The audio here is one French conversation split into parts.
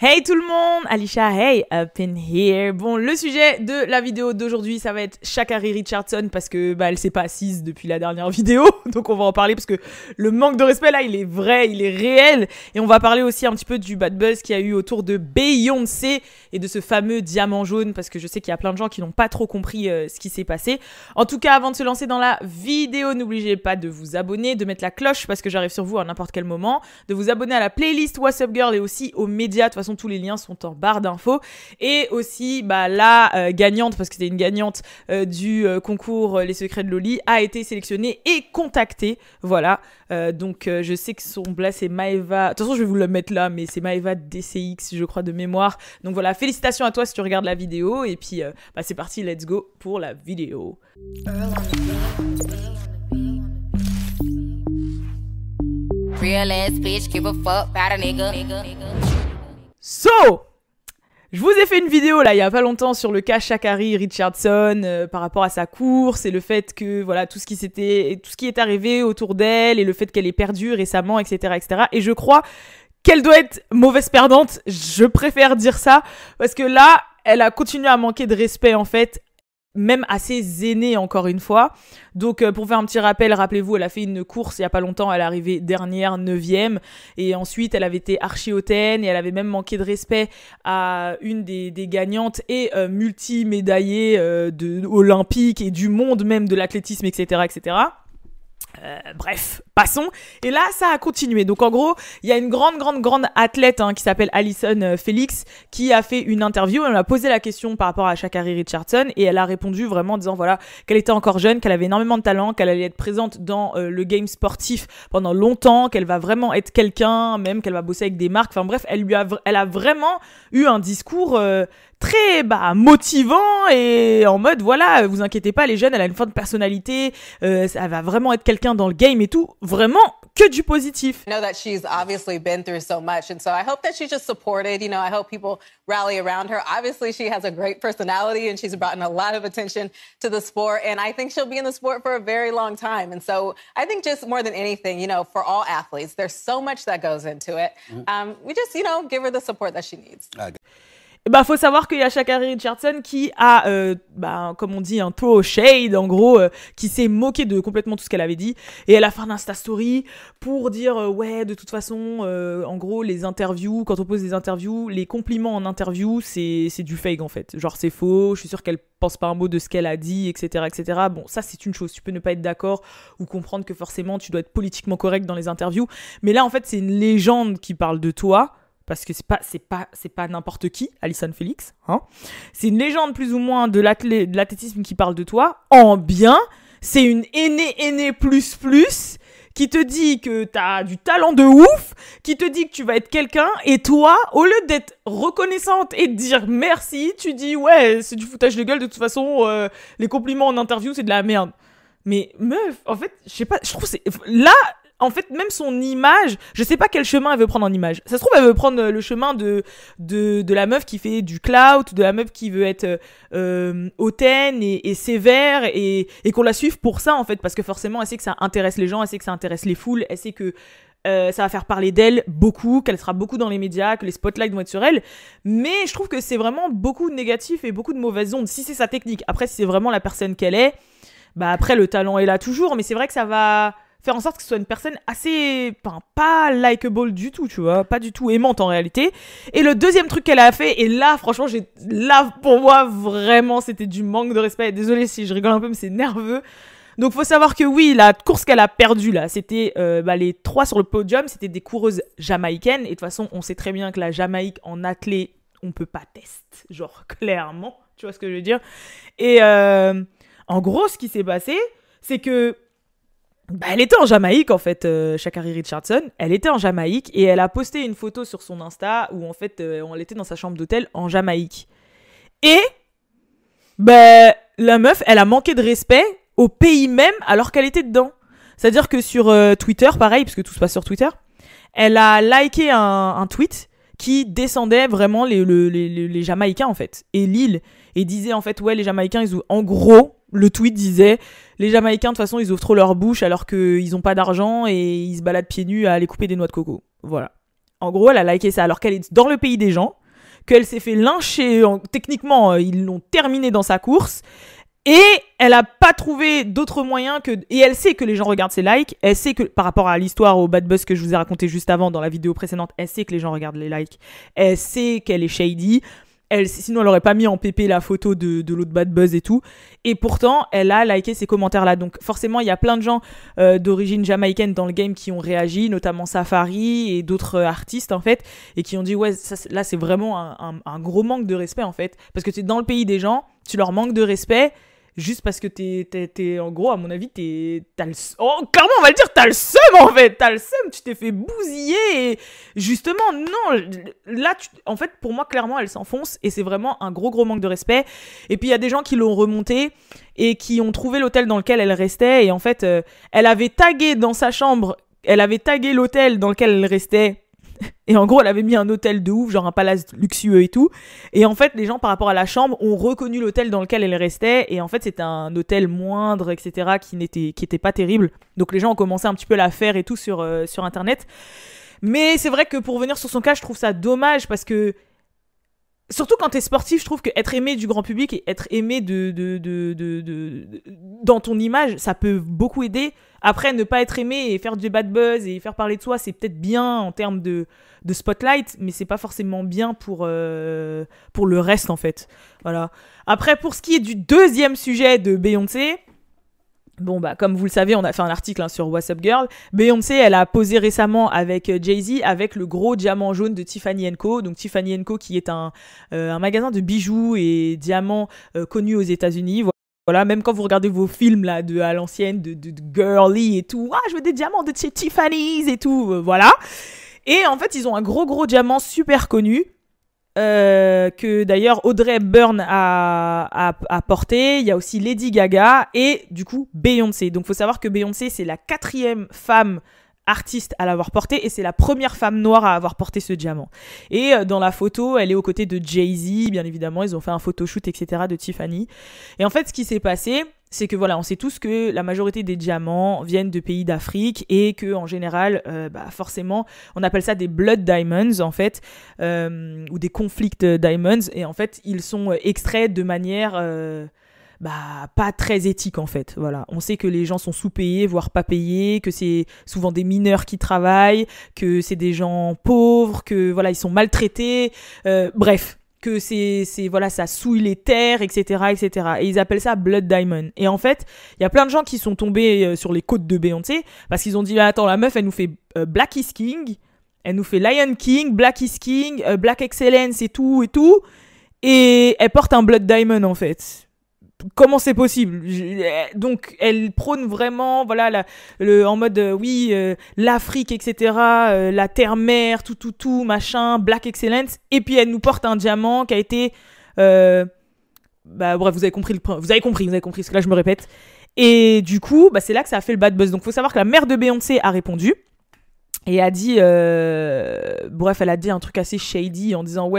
Hey tout le monde, Alisha, hey, up in here. Bon, le sujet de la vidéo d'aujourd'hui, ça va être Sha'Carri Richardson parce que elle s'est pas assise depuis la dernière vidéo, donc on va en parler parce que le manque de respect là, il est vrai, il est réel. Et on va parler aussi un petit peu du bad buzz qu'il y a eu autour de Beyoncé et de ce fameux diamant jaune parce que je sais qu'il y a plein de gens qui n'ont pas trop compris ce qui s'est passé. En tout cas, avant de se lancer dans la vidéo, n'oubliez pas de vous abonner, de mettre la cloche parce que j'arrive sur vous à n'importe quel moment, de vous abonner à la playlist What's Up Girl et aussi aux médias. De toute façon, tous les liens sont en barre d'infos. Et aussi, la gagnante, parce que c'était une gagnante du concours Les Secrets de Loli, a été sélectionnée et contactée. Voilà. Donc, je sais que son blast, c'est Maeva. De toute façon, je vais vous le mettre là, mais c'est Maeva DCX, je crois, de mémoire. Donc voilà, félicitations à toi si tu regardes la vidéo. Et puis, c'est parti, let's go pour la vidéo. Real ass bitch, give a fuck about a nigga. So, je vous ai fait une vidéo là il y a pas longtemps sur le cas Sha'Carri Richardson par rapport à sa course et le fait que voilà tout ce qui est arrivé autour d'elle et le fait qu'elle ait perdu récemment, etc., etc. Et je crois qu'elle doit être mauvaise perdante. Je préfère dire ça parce que là, elle a continué à manquer de respect en fait. Même à ses aînés, encore une fois. Donc, pour faire un petit rappel, rappelez-vous, elle a fait une course il y a pas longtemps, elle est arrivée dernière, 9e, et ensuite, elle avait été archi-hautaine, et elle avait même manqué de respect à une des gagnantes, et multi-médaillée olympique, et du monde même de l'athlétisme, etc., etc., bref, passons. Et là, ça a continué. Donc, en gros, il y a une grande athlète qui s'appelle Allyson Felix qui a fait une interview. Elle a posé la question par rapport à Sha'Carri Richardson et elle a répondu vraiment en disant voilà qu'elle était encore jeune, qu'elle avait énormément de talent, qu'elle allait être présente dans le game sportif pendant longtemps, qu'elle va vraiment être quelqu'un, même qu'elle va bosser avec des marques. Enfin bref, elle a vraiment eu un discours très motivant et en mode voilà, vous inquiétez pas, elle est jeune, elle a une forte personnalité, elle va vraiment être quelqu'un dans le game et tout, vraiment que du positif. I know that she's obviously been through so much, and so I hope that she's just supported. You know, I hope people rally around her. Obviously, she has a great personality, and she's brought a lot of attention to the sport, and I think she'll be in the sport for a very long time. And so I think just more than anything, you know, for all athletes, there's so much that goes into it. We just, you know, give her the support that she needs. Faut savoir qu'il y a Sha'Carri Richardson qui a, comme on dit, un taux au shade, en gros, qui s'est moqué de complètement tout ce qu'elle avait dit. Et elle a fait un Insta Story pour dire, ouais, de toute façon, en gros, les interviews, quand on pose des interviews, les compliments en interview, c'est du fake, en fait. Genre, c'est faux, je suis sûre qu'elle pense pas un mot de ce qu'elle a dit, etc., etc. Bon, ça, c'est une chose. Tu peux ne pas être d'accord ou comprendre que forcément, tu dois être politiquement correct dans les interviews. Mais là, en fait, c'est une légende qui parle de toi. Parce que c'est pas n'importe qui, Allyson Felix, hein. C'est une légende plus ou moins de l'athlétisme qui parle de toi. En bien, c'est une aînée plus qui te dit que t'as du talent de ouf, qui te dit que tu vas être quelqu'un, et toi, au lieu d'être reconnaissante et de dire merci, tu dis ouais, c'est du foutage de gueule, de toute façon, les compliments en interview, c'est de la merde. Mais meuf, en fait, je sais pas, je trouve c'est... Là... En fait, même son image, je sais pas quel chemin elle veut prendre en image. Ça se trouve, elle veut prendre le chemin de la meuf qui fait du clout, de la meuf qui veut être hautaine et sévère et qu'on la suive pour ça, en fait. Parce que forcément, elle sait que ça intéresse les gens, elle sait que ça intéresse les foules, elle sait que ça va faire parler d'elle beaucoup, qu'elle sera beaucoup dans les médias, que les spotlights vont être sur elle. Mais je trouve que c'est vraiment beaucoup de négatifs et beaucoup de mauvaises ondes. Si c'est sa technique. Après, si c'est vraiment la personne qu'elle est, après, le talent est là toujours. Mais c'est vrai que ça va... faire en sorte que ce soit une personne assez, pas likeable du tout, tu vois, pas du tout aimante en réalité. Et le deuxième truc qu'elle a fait, et là, franchement, pour moi, vraiment, c'était du manque de respect. Désolée si je rigole un peu, mais c'est nerveux. Donc, faut savoir que oui, la course qu'elle a perdue, là, c'était, les 3 sur le podium, c'était des coureuses jamaïcaines. Et de toute façon, on sait très bien que la Jamaïque en athlée, on peut pas tester. Genre, clairement, tu vois ce que je veux dire. Et, en gros, ce qui s'est passé, c'est que, elle était en Jamaïque en fait, Sha'Carri Richardson. Elle était en Jamaïque et elle a posté une photo sur son Insta où en fait, elle était dans sa chambre d'hôtel en Jamaïque. Et la meuf, elle a manqué de respect au pays même alors qu'elle était dedans. C'est-à-dire que sur Twitter, pareil, parce que tout se passe sur Twitter, elle a liké un tweet qui descendait vraiment les Jamaïcains en fait et l'île et disait en fait ouais les Jamaïcains ils en gros le tweet disait les Jamaïcains de toute façon ils ouvrent trop leur bouche alors qu'ils ont pas d'argent et ils se baladent pieds nus à aller couper des noix de coco. Voilà. En gros, elle a liké ça alors qu'elle est dans le pays des gens, qu'elle s'est fait lyncher, techniquement, ils l'ont terminé dans sa course, et elle a pas trouvé d'autres moyens que... Et elle sait que les gens regardent ses likes, elle sait que, par rapport à l'histoire, au bad buzz que je vous ai raconté juste avant dans la vidéo précédente, elle sait que les gens regardent les likes, elle sait qu'elle est shady, sinon elle aurait pas mis en PP la photo de l'autre bad buzz et tout, et pourtant elle a liké ces commentaires là, donc forcément il y a plein de gens d'origine jamaïcaine dans le game qui ont réagi, notamment Safari et d'autres artistes en fait, et qui ont dit ouais ça, là c'est vraiment un gros manque de respect en fait, parce que t'es dans le pays des gens, tu leur manques de respect juste parce que t'es en gros, à mon avis, clairement, on va le dire, t'as le seum, en fait. T'as le seum, tu t'es fait bousiller. Et justement, non, là, en fait, pour moi, clairement, elle s'enfonce. Et c'est vraiment un gros manque de respect. Et puis, il y a des gens qui l'ont remonté et qui ont trouvé l'hôtel dans lequel elle restait. Et en fait, elle avait tagué dans sa chambre, elle avait tagué l'hôtel dans lequel elle restait. Et en gros, elle avait mis un hôtel de ouf, genre un palace luxueux et tout. Et en fait, les gens, par rapport à la chambre, ont reconnu l'hôtel dans lequel elle restait. Et en fait, c'était un hôtel moindre, etc., qui était pas terrible. Donc les gens ont commencé un petit peu à la faire et tout sur Internet. Mais c'est vrai que pour revenir sur son cas, je trouve ça dommage parce que... Surtout quand t'es sportif, je trouve qu'être aimé du grand public et être aimé dans ton image, ça peut beaucoup aider. Après, ne pas être aimé et faire du bad buzz et faire parler de soi, c'est peut-être bien en termes de spotlight, mais c'est pas forcément bien pour le reste, en fait. Voilà. Après, pour ce qui est du deuxième sujet de Beyoncé... Bon, bah, comme vous le savez, on a fait un article sur What's Up Girl. Beyoncé, elle a posé récemment avec Jay-Z avec le gros diamant jaune de Tiffany & Co. Donc, Tiffany & Co. qui est un magasin de bijoux et diamants connu aux États-Unis. Voilà, même quand vous regardez vos films là, à l'ancienne, de girly et tout. Ah, je veux des diamants de chez Tiffany's et tout. Voilà. Et en fait, ils ont un gros diamant super connu. Que d'ailleurs Audrey Hepburn a porté. Il y a aussi Lady Gaga et du coup Beyoncé. Donc faut savoir que Beyoncé c'est la 4e femme artiste à l'avoir porté et c'est la première femme noire à avoir porté ce diamant. Et dans la photo, elle est aux côtés de Jay-Z, bien évidemment, ils ont fait un photoshoot, etc. de Tiffany. Et en fait, ce qui s'est passé, c'est que voilà, on sait tous que la majorité des diamants viennent de pays d'Afrique et que en général, forcément, on appelle ça des blood diamonds en fait, ou des conflict diamonds. Et en fait, ils sont extraits de manière pas très éthique en fait. Voilà, on sait que les gens sont sous-payés, voire pas payés, que c'est souvent des mineurs qui travaillent, que c'est des gens pauvres, que voilà, ils sont maltraités. Bref. Que voilà, ça souille les terres, etc. Et ils appellent ça Blood Diamond. Et en fait, il y a plein de gens qui sont tombés sur les côtes de Beyoncé parce qu'ils ont dit, attends, la meuf, elle nous fait Black is King, elle nous fait Lion King, Black is King, Black Excellence et tout, et elle porte un Blood Diamond, en fait. Comment c'est possible? Donc, elle prône vraiment, voilà, en mode, l'Afrique, etc., la terre-mère, tout, machin, Black Excellence. Et puis, elle nous porte un diamant qui a été... bref, vous avez compris, parce que là, je me répète. Et du coup, c'est là que ça a fait le bad buzz. Donc, il faut savoir que la mère de Beyoncé a répondu. Et a dit... elle a dit un truc assez shady en disant,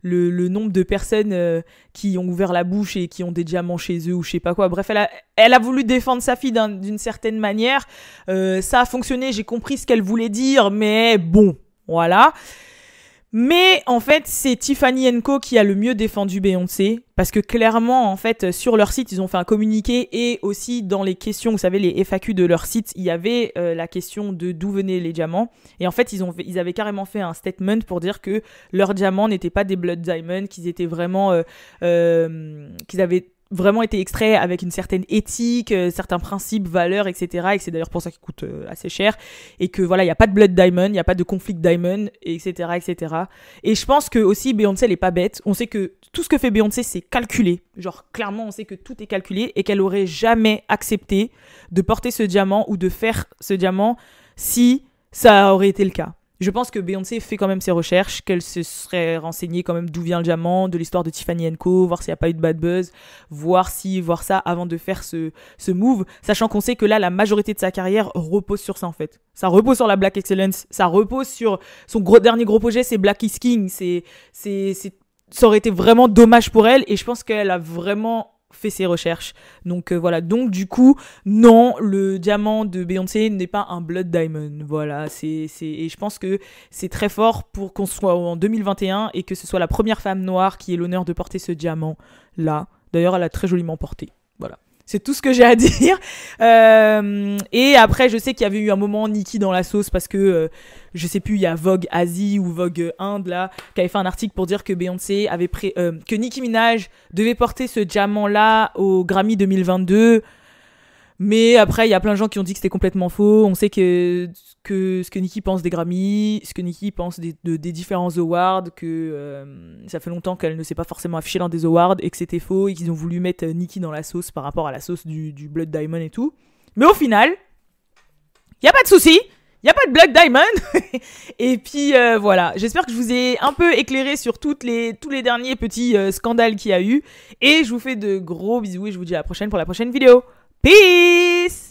le nombre de personnes qui ont ouvert la bouche et qui ont des diamants chez eux ou je sais pas quoi. Bref, elle a voulu défendre sa fille d'une certaine manière. Ça a fonctionné, j'ai compris ce qu'elle voulait dire, mais bon, voilà. Mais en fait, c'est Tiffany & Co qui a le mieux défendu Beyoncé parce que clairement, en fait, sur leur site, ils ont fait un communiqué et aussi dans les questions, vous savez, les FAQ de leur site, il y avait la question de d'où venaient les diamants. Et en fait, ils avaient carrément fait un statement pour dire que leurs diamants n'étaient pas des blood diamonds, qu'ils étaient vraiment, qu'ils avaient vraiment été extraits avec une certaine éthique, certains principes, valeurs, etc. Et que c'est d'ailleurs pour ça qu'ils coûtent assez cher. Et que voilà, il n'y a pas de blood diamond, il n'y a pas de conflict diamond, etc., etc. Et je pense que aussi Beyoncé, elle est pas bête. On sait que tout ce que fait Beyoncé, c'est calculé. Genre, clairement, on sait que tout est calculé et qu'elle aurait jamais accepté de porter ce diamant ou de faire ce diamant si ça aurait été le cas. Je pense que Beyoncé fait quand même ses recherches, qu'elle se serait renseignée quand même d'où vient le diamant, de l'histoire de Tiffany & Co, voir s'il n'y a pas eu de bad buzz, voir ça avant de faire ce move, sachant qu'on sait que là, la majorité de sa carrière repose sur ça en fait. Ça repose sur la Black Excellence, ça repose sur son dernier gros projet, c'est Black is King, ça aurait été vraiment dommage pour elle et je pense qu'elle a vraiment fait ses recherches. Donc voilà, donc du coup, non, le diamant de Beyoncé n'est pas un Blood Diamond. Voilà, et je pense que c'est très fort pour qu'on soit en 2021 et que ce soit la première femme noire qui ait l'honneur de porter ce diamant-là. D'ailleurs, elle l'a très joliment porté. Voilà. C'est tout ce que j'ai à dire. Et après, je sais qu'il y avait eu un moment Nicki dans la sauce parce que, je sais plus, il y a Vogue Asie ou Vogue Inde, là, qui avait fait un article pour dire que Beyoncé avait que Nicki Minaj devait porter ce diamant-là au Grammy 2022. Mais après, il y a plein de gens qui ont dit que c'était complètement faux. On sait que ce que Nicki pense des Grammys, ce que Nicki pense des différents awards, que ça fait longtemps qu'elle ne s'est pas forcément affichée dans des awards et que c'était faux et qu'ils ont voulu mettre Nicki dans la sauce par rapport à la sauce du Blood Diamond et tout. Mais au final, il n'y a pas de souci. Il n'y a pas de Blood Diamond. Et puis voilà, j'espère que je vous ai un peu éclairé sur tous les derniers petits scandales qu'il y a eu. Et je vous fais de gros bisous et je vous dis à la prochaine pour la prochaine vidéo. Peace!